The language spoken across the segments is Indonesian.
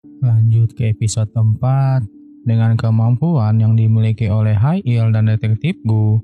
Lanjut ke episode 4. Dengan kemampuan yang dimiliki oleh Hail dan detektif Gu,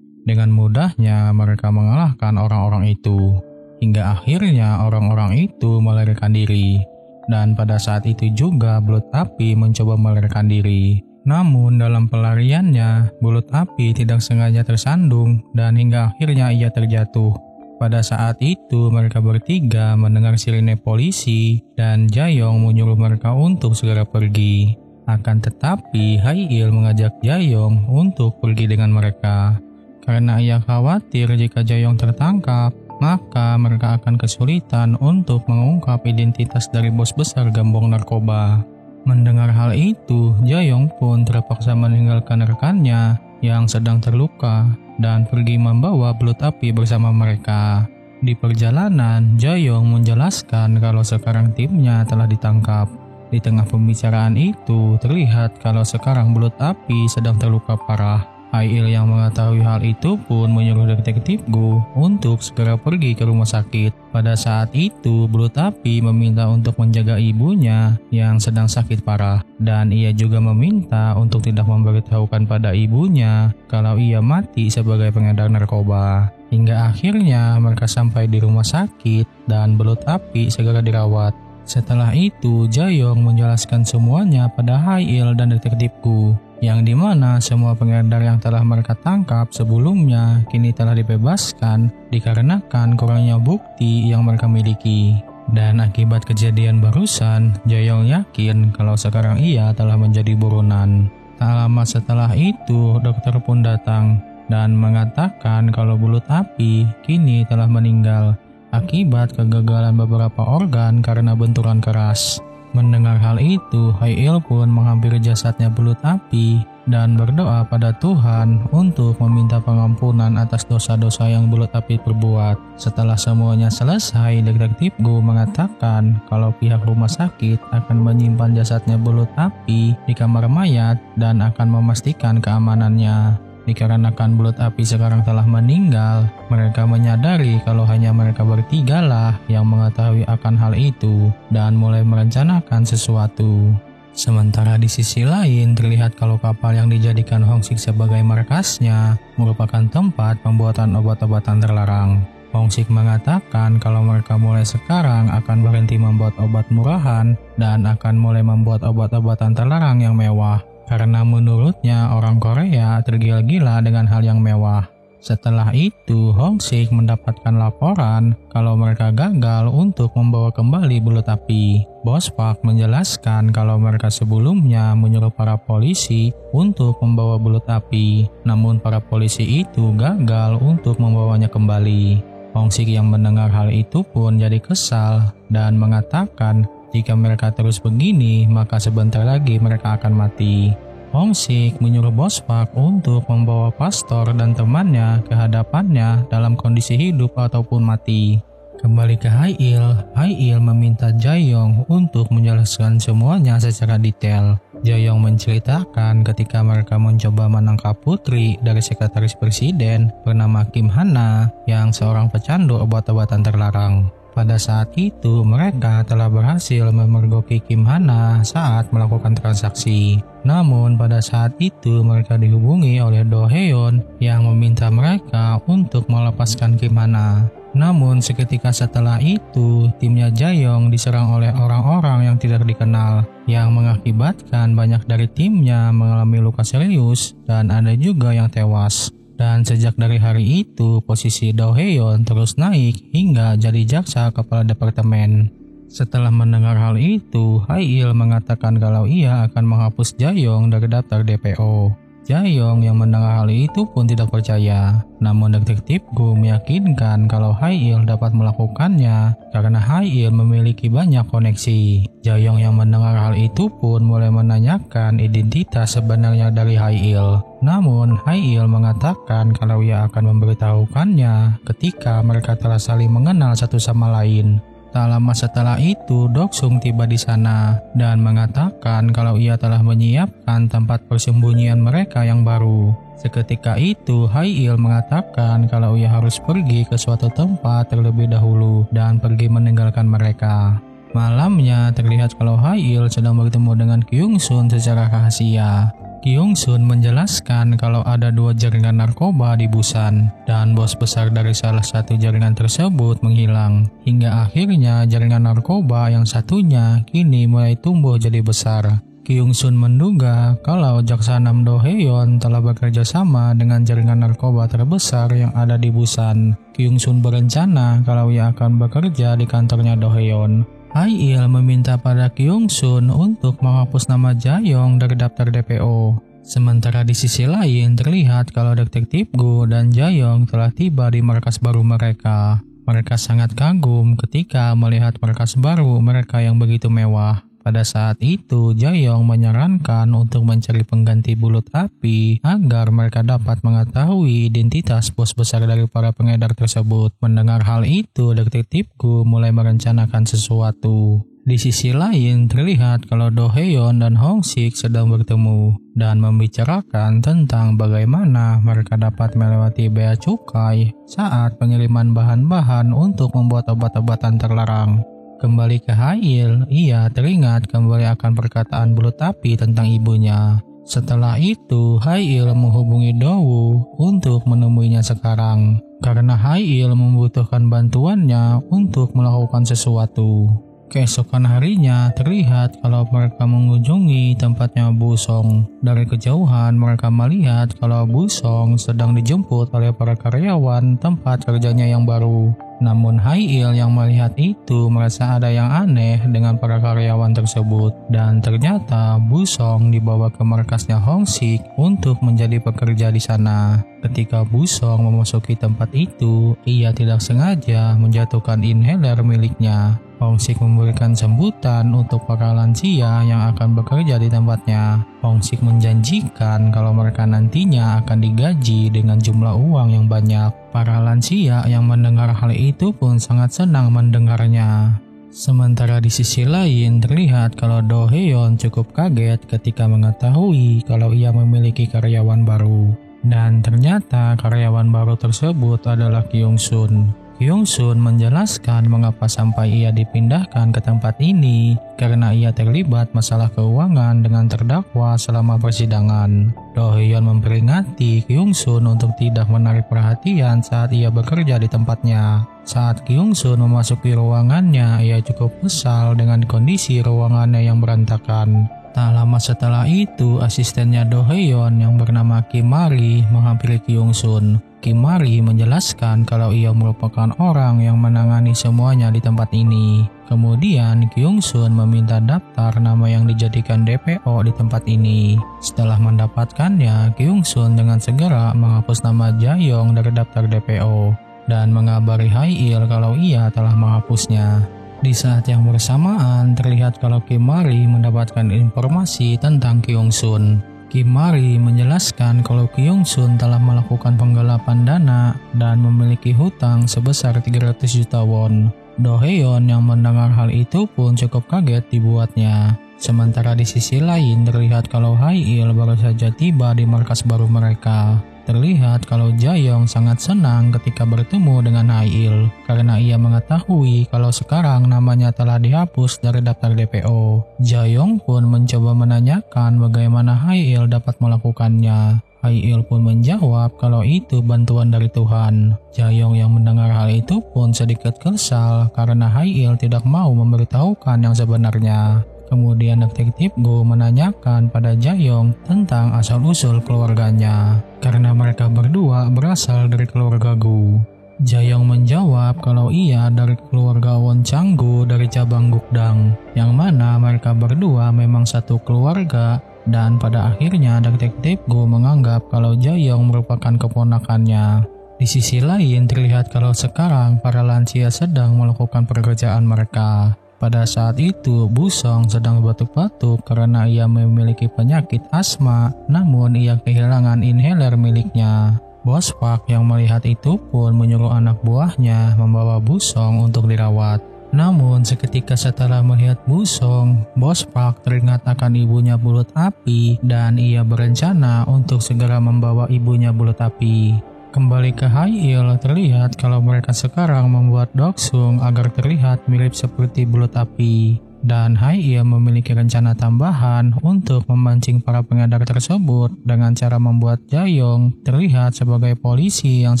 dengan mudahnya mereka mengalahkan orang-orang itu. Hingga akhirnya orang-orang itu melarikan diri. Dan pada saat itu juga Belut Api mencoba melarikan diri. Namun dalam pelariannya, Belut Api tidak sengaja tersandung dan hingga akhirnya ia terjatuh. Pada saat itu mereka bertiga mendengar sirine polisi dan Jayong menyuruh mereka untuk segera pergi. Akan tetapi Hail mengajak Jayong untuk pergi dengan mereka. Karena ia khawatir jika Jayong tertangkap, maka mereka akan kesulitan untuk mengungkap identitas dari bos besar gembong narkoba. Mendengar hal itu, Jayong pun terpaksa meninggalkan rekannya yang sedang terluka dan pergi membawa Belut Api bersama mereka. Di perjalanan, Jayong menjelaskan kalau sekarang timnya telah ditangkap. Di tengah pembicaraan itu, terlihat kalau sekarang Belut Api sedang terluka parah. Hail yang mengetahui hal itu pun menyuruh detektif Gu untuk segera pergi ke rumah sakit. Pada saat itu, Belut Api meminta untuk menjaga ibunya yang sedang sakit parah. Dan ia juga meminta untuk tidak memberitahukan pada ibunya kalau ia mati sebagai pengedar narkoba. Hingga akhirnya mereka sampai di rumah sakit dan Belut Api segera dirawat. Setelah itu, Jayong menjelaskan semuanya pada Hail dan detektif Gu, yang dimana semua pengedar yang telah mereka tangkap sebelumnya kini telah dibebaskan dikarenakan kurangnya bukti yang mereka miliki. Dan akibat kejadian barusan, Jayong yakin kalau sekarang ia telah menjadi buronan. Tak lama setelah itu, dokter pun datang dan mengatakan kalau Belut Api kini telah meninggal akibat kegagalan beberapa organ karena benturan keras. Mendengar hal itu, Hail pun menghampiri jasadnya Belut Api dan berdoa pada Tuhan untuk meminta pengampunan atas dosa-dosa yang Belut Api perbuat. Setelah semuanya selesai, detektif Gu mengatakan kalau pihak rumah sakit akan menyimpan jasadnya Belut Api di kamar mayat dan akan memastikan keamanannya. Dikarenakan Belut Api sekarang telah meninggal, mereka menyadari kalau hanya mereka bertigalah yang mengetahui akan hal itu dan mulai merencanakan sesuatu. Sementara di sisi lain terlihat kalau kapal yang dijadikan Hongsik sebagai markasnya merupakan tempat pembuatan obat-obatan terlarang. Hongsik mengatakan kalau mereka mulai sekarang akan berhenti membuat obat murahan dan akan mulai membuat obat-obatan terlarang yang mewah. Karena menurutnya orang Korea tergila-gila dengan hal yang mewah. Setelah itu, Hongsik mendapatkan laporan kalau mereka gagal untuk membawa kembali Belut Api. Bos Park menjelaskan kalau mereka sebelumnya menyuruh para polisi untuk membawa Belut Api, namun para polisi itu gagal untuk membawanya kembali. Hongsik yang mendengar hal itu pun jadi kesal dan mengatakan jika mereka terus begini, maka sebentar lagi mereka akan mati. Hongsik menyuruh Bos Park untuk membawa pastor dan temannya ke hadapannya dalam kondisi hidup ataupun mati. Kembali ke Hail meminta Jayong untuk menjelaskan semuanya secara detail. Jayong menceritakan ketika mereka mencoba menangkap putri dari sekretaris presiden bernama Kim Hana yang seorang pecandu obat-obatan terlarang. Pada saat itu, mereka telah berhasil memergoki Kim Hana saat melakukan transaksi. Namun, pada saat itu mereka dihubungi oleh Do Heon yang meminta mereka untuk melepaskan Kim Hana. Namun, seketika setelah itu, timnya Jayong diserang oleh orang-orang yang tidak dikenal, yang mengakibatkan banyak dari timnya mengalami luka serius dan ada juga yang tewas. Dan sejak dari hari itu, posisi Do Heon terus naik hingga jadi jaksa kepala departemen. Setelah mendengar hal itu, Hail mengatakan kalau ia akan menghapus Jayong dari daftar DPO. Jayong yang mendengar hal itu pun tidak percaya. Namun detektif Gu meyakinkan kalau Hail dapat melakukannya karena Hail memiliki banyak koneksi. Jayong yang mendengar hal itu pun mulai menanyakan identitas sebenarnya dari Hail. Namun Hail mengatakan kalau ia akan memberitahukannya ketika mereka telah saling mengenal satu sama lain. Tak lama setelah itu, Doksung tiba di sana dan mengatakan kalau ia telah menyiapkan tempat persembunyian mereka yang baru. Seketika itu, Hail mengatakan kalau ia harus pergi ke suatu tempat terlebih dahulu dan pergi meninggalkan mereka. Malamnya terlihat kalau Hail sedang bertemu dengan Kyungsun secara rahasia. Kyungsun menjelaskan kalau ada 2 jaringan narkoba di Busan dan bos besar dari salah satu jaringan tersebut menghilang. Hingga akhirnya jaringan narkoba yang satunya kini mulai tumbuh jadi besar. Kyungsun menduga kalau Jaksa Nam Do Heon telah bekerja sama dengan jaringan narkoba terbesar yang ada di Busan. Kyungsun berencana kalau ia akan bekerja di kantornya Do Heon. Hail meminta pada Kyungsun untuk menghapus nama Jaeyoung dari daftar DPO. Sementara di sisi lain terlihat kalau Detektif Gu dan Jaeyoung telah tiba di markas baru mereka. Mereka sangat kagum ketika melihat markas baru mereka yang begitu mewah. Pada saat itu, Jaeyoung menyarankan untuk mencari pengganti bulut api agar mereka dapat mengetahui identitas bos besar dari para pengedar tersebut. Mendengar hal itu, Detektif Gu mulai merencanakan sesuatu. Di sisi lain, terlihat kalau Do Heon dan Hong Sik sedang bertemu dan membicarakan tentang bagaimana mereka dapat melewati bea cukai saat pengiriman bahan-bahan untuk membuat obat-obatan terlarang. Kembali ke Hail, ia teringat kembali akan perkataan bulut api tentang ibunya. Setelah itu, Hail menghubungi Dowu untuk menemuinya sekarang, karena Hail membutuhkan bantuannya untuk melakukan sesuatu. Keesokan harinya terlihat kalau mereka mengunjungi tempatnya Busong. Dari kejauhan mereka melihat kalau Busong sedang dijemput oleh para karyawan tempat kerjanya yang baru. Namun Hail yang melihat itu merasa ada yang aneh dengan para karyawan tersebut, dan ternyata Busong dibawa ke markasnya Hong Sik untuk menjadi pekerja di sana. Ketika Busong memasuki tempat itu, ia tidak sengaja menjatuhkan inhaler miliknya. Hong Sik memberikan sambutan untuk para lansia yang akan bekerja di tempatnya. Hong Sik menjanjikan kalau mereka nantinya akan digaji dengan jumlah uang yang banyak. Para lansia yang mendengar hal itu pun sangat senang mendengarnya. Sementara di sisi lain terlihat kalau Do Heon cukup kaget ketika mengetahui kalau ia memiliki karyawan baru. Dan ternyata karyawan baru tersebut adalah Kyungsun. Kyungsun menjelaskan mengapa sampai ia dipindahkan ke tempat ini karena ia terlibat masalah keuangan dengan terdakwa selama persidangan. Do Heon memperingati Kyungsun untuk tidak menarik perhatian saat ia bekerja di tempatnya. Saat Kyungsun memasuki ruangannya, ia cukup kesal dengan kondisi ruangannya yang berantakan. Tak lama setelah itu, asistennya Do Heon yang bernama Kimari menghampiri Kyungsun. Kimari menjelaskan kalau ia merupakan orang yang menangani semuanya di tempat ini. Kemudian Kyungsun meminta daftar nama yang dijadikan DPO di tempat ini. Setelah mendapatkannya, Kyungsun dengan segera menghapus nama Jaeyoung dari daftar DPO dan mengabari Hail kalau ia telah menghapusnya. Di saat yang bersamaan, terlihat kalau Kimari mendapatkan informasi tentang Kyungsun. Kimari menjelaskan kalau Kyungsun telah melakukan penggelapan dana dan memiliki hutang sebesar 300 juta won. Do Heon yang mendengar hal itu pun cukup kaget dibuatnya. Sementara di sisi lain terlihat kalau Hail baru saja tiba di markas baru mereka. Terlihat kalau Jaeyoung sangat senang ketika bertemu dengan Hail karena ia mengetahui kalau sekarang namanya telah dihapus dari daftar DPO. Jaeyoung pun mencoba menanyakan bagaimana Hail dapat melakukannya. Hail pun menjawab kalau itu bantuan dari Tuhan. Jaeyoung yang mendengar hal itu pun sedikit kesal karena Hail tidak mau memberitahukan yang sebenarnya. Kemudian Detektif Gu menanyakan pada Jaeyoung tentang asal-usul keluarganya, karena mereka berdua berasal dari keluarga Gu. Jaeyoung menjawab kalau ia dari keluarga Won Chang-gu dari cabang Gukdang, yang mana mereka berdua memang satu keluarga, dan pada akhirnya Detektif Gu menganggap kalau Jaeyoung merupakan keponakannya. Di sisi lain terlihat kalau sekarang para lansia sedang melakukan pekerjaan mereka. Pada saat itu, Busong sedang batuk-batuk karena ia memiliki penyakit asma, namun ia kehilangan inhaler miliknya. Bos Park yang melihat itu pun menyuruh anak buahnya membawa Busong untuk dirawat. Namun seketika setelah melihat Busong, Bos Park teringat akan ibunya bulut api dan ia berencana untuk segera membawa ibunya bulut api. Kembali ke Haiil, terlihat kalau mereka sekarang membuat doksung agar terlihat mirip seperti bulut api. Dan Haiil memiliki rencana tambahan untuk memancing para pengedar tersebut dengan cara membuat Jayong terlihat sebagai polisi yang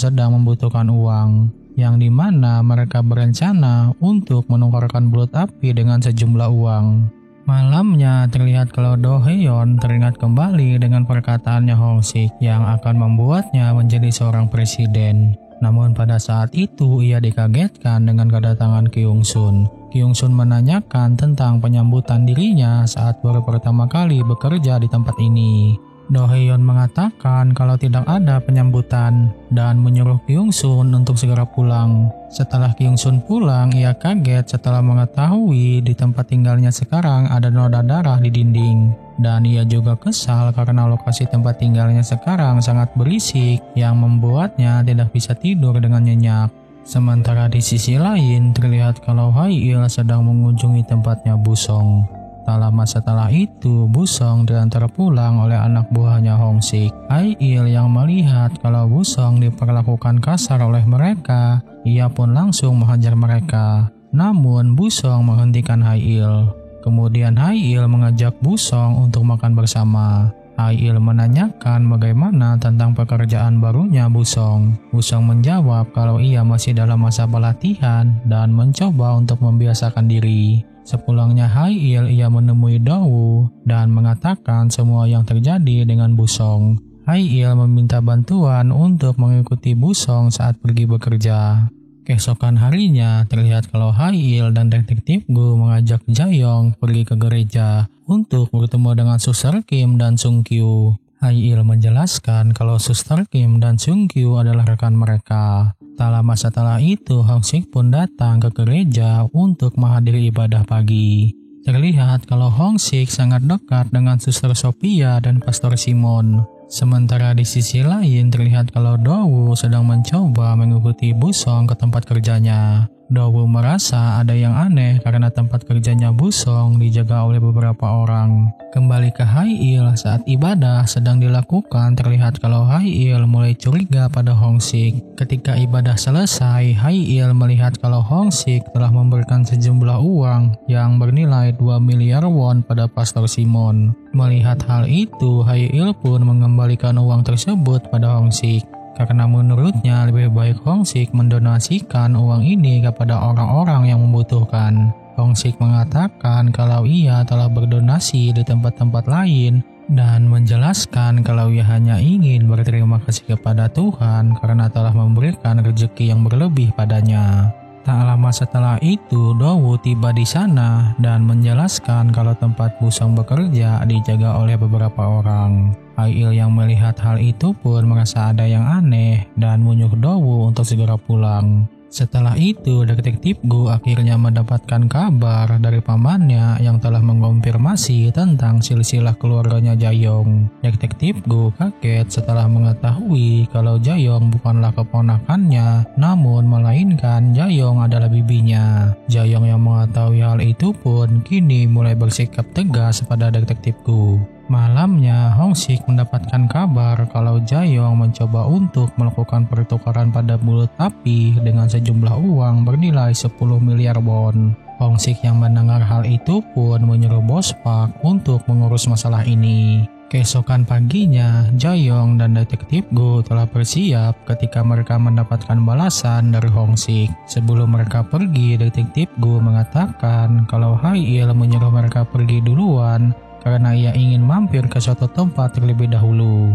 sedang membutuhkan uang, yang dimana mereka berencana untuk menukarkan bulut api dengan sejumlah uang. Malamnya terlihat kalau Do Heon teringat kembali dengan perkataannya Hong Sik yang akan membuatnya menjadi seorang presiden. Namun pada saat itu ia dikagetkan dengan kedatangan Kyung Sun. Kyung Sun menanyakan tentang penyambutan dirinya saat baru pertama kali bekerja di tempat ini. Do Heon mengatakan kalau tidak ada penyambutan dan menyuruh Kyung Sun untuk segera pulang. Setelah Kyung Sun pulang, ia kaget setelah mengetahui di tempat tinggalnya sekarang ada noda darah di dinding. Dan ia juga kesal karena lokasi tempat tinggalnya sekarang sangat berisik yang membuatnya tidak bisa tidur dengan nyenyak. Sementara di sisi lain terlihat kalau Haiil sedang mengunjungi tempatnya Busong. Tak lama setelah itu, Busong diantar pulang oleh anak buahnya Hong Sik. Haiil yang melihat kalau Busong diperlakukan kasar oleh mereka, ia pun langsung menghajar mereka. Namun Busong menghentikan Haiil. Kemudian Haiil mengajak Busong untuk makan bersama. Haiil menanyakan bagaimana tentang pekerjaan barunya Busong. Busong menjawab kalau ia masih dalam masa pelatihan dan mencoba untuk membiasakan diri. Sepulangnya Haiil, ia menemui Dowu dan mengatakan semua yang terjadi dengan Busong. Haiil meminta bantuan untuk mengikuti Busong saat pergi bekerja. Keesokan harinya, terlihat kalau Haiil dan detektif Gu mengajak Jayong pergi ke gereja untuk bertemu dengan Suster Kim dan Sung Kyu. Haiil menjelaskan kalau Suster Kim dan Sung Kyu adalah rekan mereka. Tak lama setelah itu, Hong Sik pun datang ke gereja untuk menghadiri ibadah pagi. Terlihat kalau Hong Sik sangat dekat dengan Suster Sophia dan Pastor Simon. Sementara di sisi lain terlihat kalau Dowu sedang mencoba mengikuti Busong ke tempat kerjanya. Dowu merasa ada yang aneh karena tempat kerjanya Busong dijaga oleh beberapa orang. Kembali ke Haiil, saat ibadah sedang dilakukan terlihat kalau Haiil mulai curiga pada Hong Sik. Ketika ibadah selesai, Haiil melihat kalau Hong Sik telah memberikan sejumlah uang yang bernilai 2 miliar won pada Pastor Simon. Melihat hal itu, Haiil pun mengembalikan uang tersebut pada Hong Sik. Karena menurutnya lebih baik Hong Sik mendonasikan uang ini kepada orang-orang yang membutuhkan. Hong Sik mengatakan kalau ia telah berdonasi di tempat-tempat lain dan menjelaskan kalau ia hanya ingin berterima kasih kepada Tuhan karena telah memberikan rezeki yang berlebih padanya. Tak lama setelah itu, Dowu tiba di sana dan menjelaskan kalau tempat Busong bekerja dijaga oleh beberapa orang. Haiil yang melihat hal itu pun merasa ada yang aneh dan menyuruh Dowu untuk segera pulang. Setelah itu, detektif Gu akhirnya mendapatkan kabar dari pamannya yang telah mengonfirmasi tentang silsilah keluarganya Jayong. Detektif Gu kaget setelah mengetahui kalau Jayong bukanlah keponakannya, namun melainkan Jayong adalah bibinya. Jayong yang mengetahui hal itu pun kini mulai bersikap tegas pada detektif Gu. Malamnya, Hong Sik mendapatkan kabar kalau Jayong mencoba untuk melakukan pertukaran pada bulut api dengan sejumlah uang bernilai 10 miliar won. Hong Sik yang mendengar hal itu pun menyuruh Bos Park untuk mengurus masalah ini. Keesokan paginya, Jayong dan detektif Gu telah bersiap ketika mereka mendapatkan balasan dari Hong Sik. Sebelum mereka pergi, detektif Gu mengatakan kalau Haiil menyuruh mereka pergi duluan karena ia ingin mampir ke suatu tempat terlebih dahulu.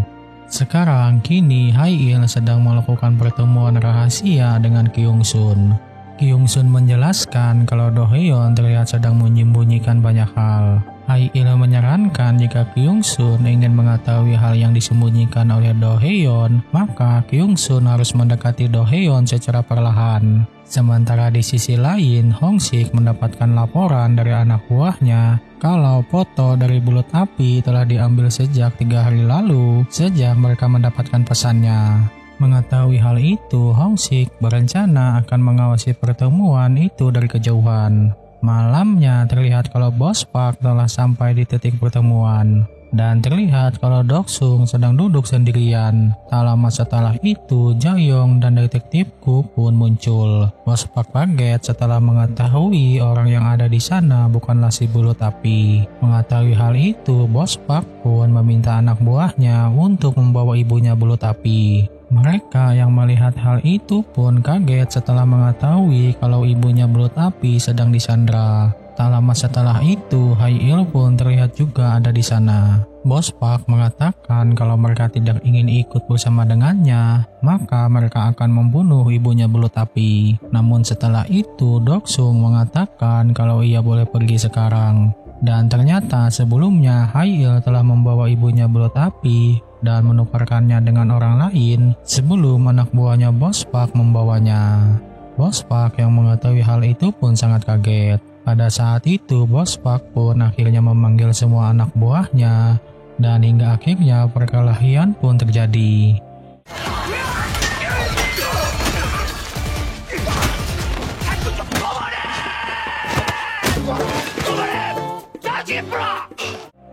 Sekarang kini Haiil sedang melakukan pertemuan rahasia dengan Kyung Sun. Kyung Sun menjelaskan kalau Do Heon terlihat sedang menyembunyikan banyak hal. Haiil menyarankan jika Kyung Sun ingin mengetahui hal yang disembunyikan oleh Do Heon, maka Kyung Sun harus mendekati Do Heon secara perlahan. Sementara di sisi lain, Hong Sik mendapatkan laporan dari anak buahnya kalau foto dari bulut api telah diambil sejak 3 hari lalu sejak mereka mendapatkan pesannya. Mengetahui hal itu, Hong Sik berencana akan mengawasi pertemuan itu dari kejauhan. Malamnya terlihat kalau Bos Park telah sampai di titik pertemuan. Dan terlihat kalau Doksung sedang duduk sendirian. Tak lama setelah itu, Jaeyong dan detektifku pun muncul. Bos Park kaget setelah mengetahui orang yang ada di sana bukanlah si bulut api. Mengetahui hal itu, Bos Park pun meminta anak buahnya untuk membawa ibunya bulut api. Mereka yang melihat hal itu pun kaget setelah mengetahui kalau ibunya bulut api sedang disandra. Tak lama setelah itu, Hail pun terlihat juga ada di sana. Bos Park mengatakan kalau mereka tidak ingin ikut bersama dengannya, maka mereka akan membunuh ibunya bulut api. Namun setelah itu, Doksung mengatakan kalau ia boleh pergi sekarang. Dan ternyata sebelumnya Hail telah membawa ibunya bulut api dan menukarkannya dengan orang lain sebelum anak buahnya Bos Park membawanya. Bos Park yang mengetahui hal itu pun sangat kaget. Pada saat itu, Bos Park pun akhirnya memanggil semua anak buahnya, dan hingga akhirnya perkelahian pun terjadi.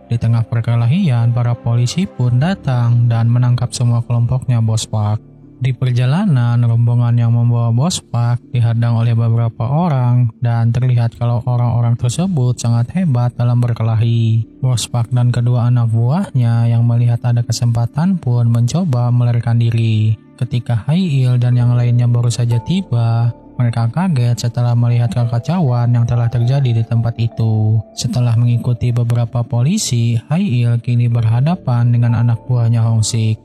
Di tengah perkelahian, para polisi pun datang dan menangkap semua kelompoknya Bos Park. Di perjalanan, rombongan yang membawa Bos Park dihadang oleh beberapa orang dan terlihat kalau orang-orang tersebut sangat hebat dalam berkelahi. Bos Park dan kedua anak buahnya yang melihat ada kesempatan pun mencoba melarikan diri. Ketika Hail dan yang lainnya baru saja tiba, mereka kaget setelah melihat kekacauan yang telah terjadi di tempat itu. Setelah mengikuti beberapa polisi, Hail kini berhadapan dengan anak buahnya Hong Sik.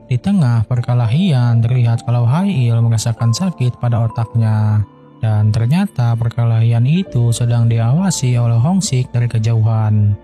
Di tengah perkelahian, terlihat kalau Hail merasakan sakit pada otaknya. Dan ternyata perkelahian itu sedang diawasi oleh Hong Sik dari kejauhan.